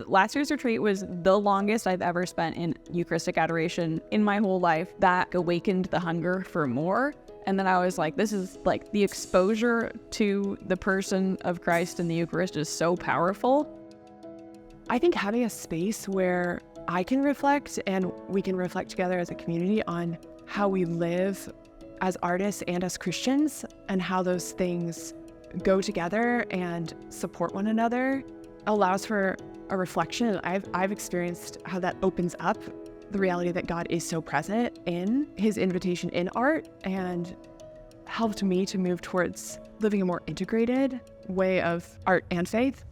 Last year's retreat was the longest I've ever spent in Eucharistic Adoration in my whole life. That awakened the hunger for more. And then I was like, this is like the exposure to the person of Christ in the Eucharist is so powerful. I think having a space where I can reflect and we can reflect together as a community on how we live as artists and as Christians and how those things go together and support one another allows for a reflection. I've experienced how that opens up the reality that God is so present in his invitation in art and helped me to move towards living a more integrated way of art and faith.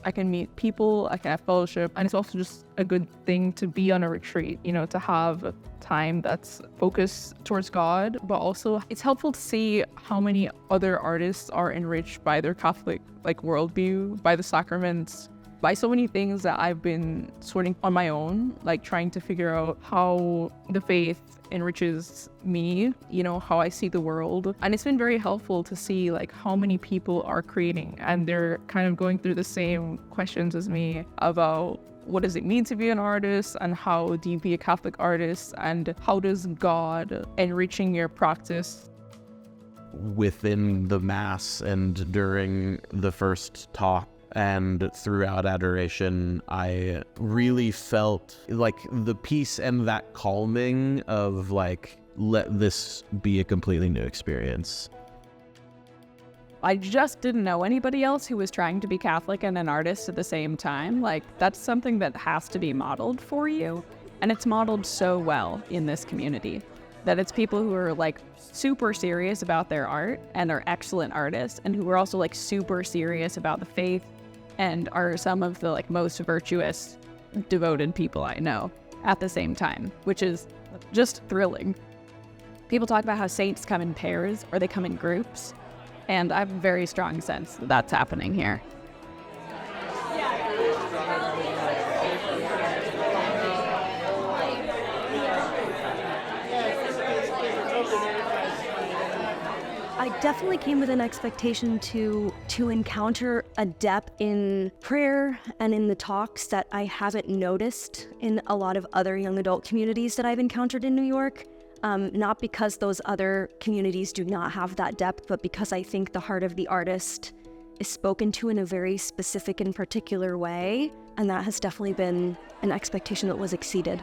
I can meet people, I can have fellowship, and it's also just a good thing to be on a retreat, to have time that's focused towards God, but also it's helpful to see how many other artists are enriched by their Catholic worldview, by the sacraments, by so many things that I've been sorting on my own, trying to figure out how the faith enriches me, how I see the world. And it's been very helpful to see how many people are creating and they're kind of going through the same questions as me about what does it mean to be an artist and how do you be a Catholic artist and how does God enriching your practice. Within the Mass and during the first talk and throughout adoration, I really felt the peace and that calming of let this be a completely new experience. I just didn't know anybody else who was trying to be Catholic and an artist at the same time. That's something that has to be modeled for you. And it's modeled so well in this community that it's people who are super serious about their art and are excellent artists and who are also super serious about the faith and are some of the most virtuous, devoted people I know at the same time, which is just thrilling. People talk about how saints come in pairs or they come in groups, and I have a very strong sense that that's happening here. I definitely came with an expectation to encounter a depth in prayer and in the talks that I haven't noticed in a lot of other young adult communities that I've encountered in New York. Not because those other communities do not have that depth, but because I think the heart of the artist is spoken to in a very specific and particular way. And that has definitely been an expectation that was exceeded.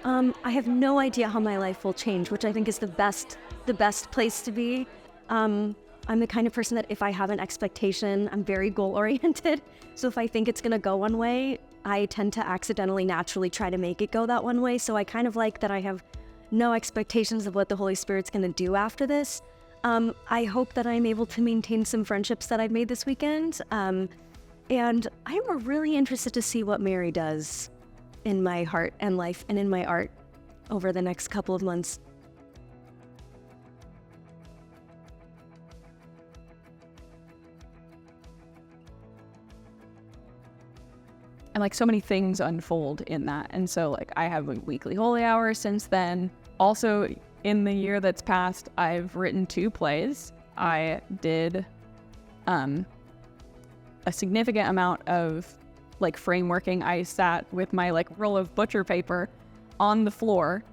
I have no idea how my life will change, which I think is the best place to be. I'm the kind of person that if I have an expectation, I'm very goal-oriented. So if I think it's going to go one way, I tend to accidentally, naturally try to make it go that one way. So I kind of like that I have no expectations of what the Holy Spirit's going to do after this. I hope that I'm able to maintain some friendships that I've made this weekend. And I'm really interested to see what Mary does in my heart and life and in my art over the next couple of months. And so many things unfold in that. And so I have a weekly holy hour since then. Also in the year that's passed, I've written 2 plays. I did a significant amount of frameworking. I sat with my roll of butcher paper on the floor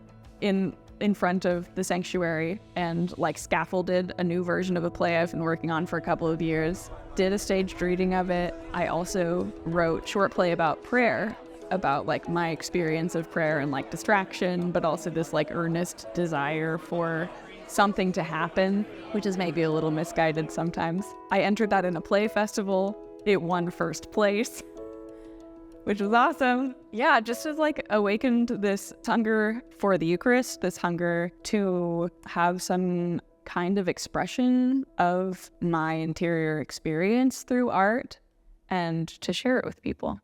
in front of the sanctuary and scaffolded a new version of a play I've been working on for a couple of years. Did a staged reading of it. I also wrote short play about prayer, about my experience of prayer and distraction, but also this earnest desire for something to happen, which is maybe a little misguided sometimes. I entered that in a play festival. It won first place, which was awesome. Yeah, just as awakened this hunger for the Eucharist, this hunger to have some kind of expression of my interior experience through art and to share it with people.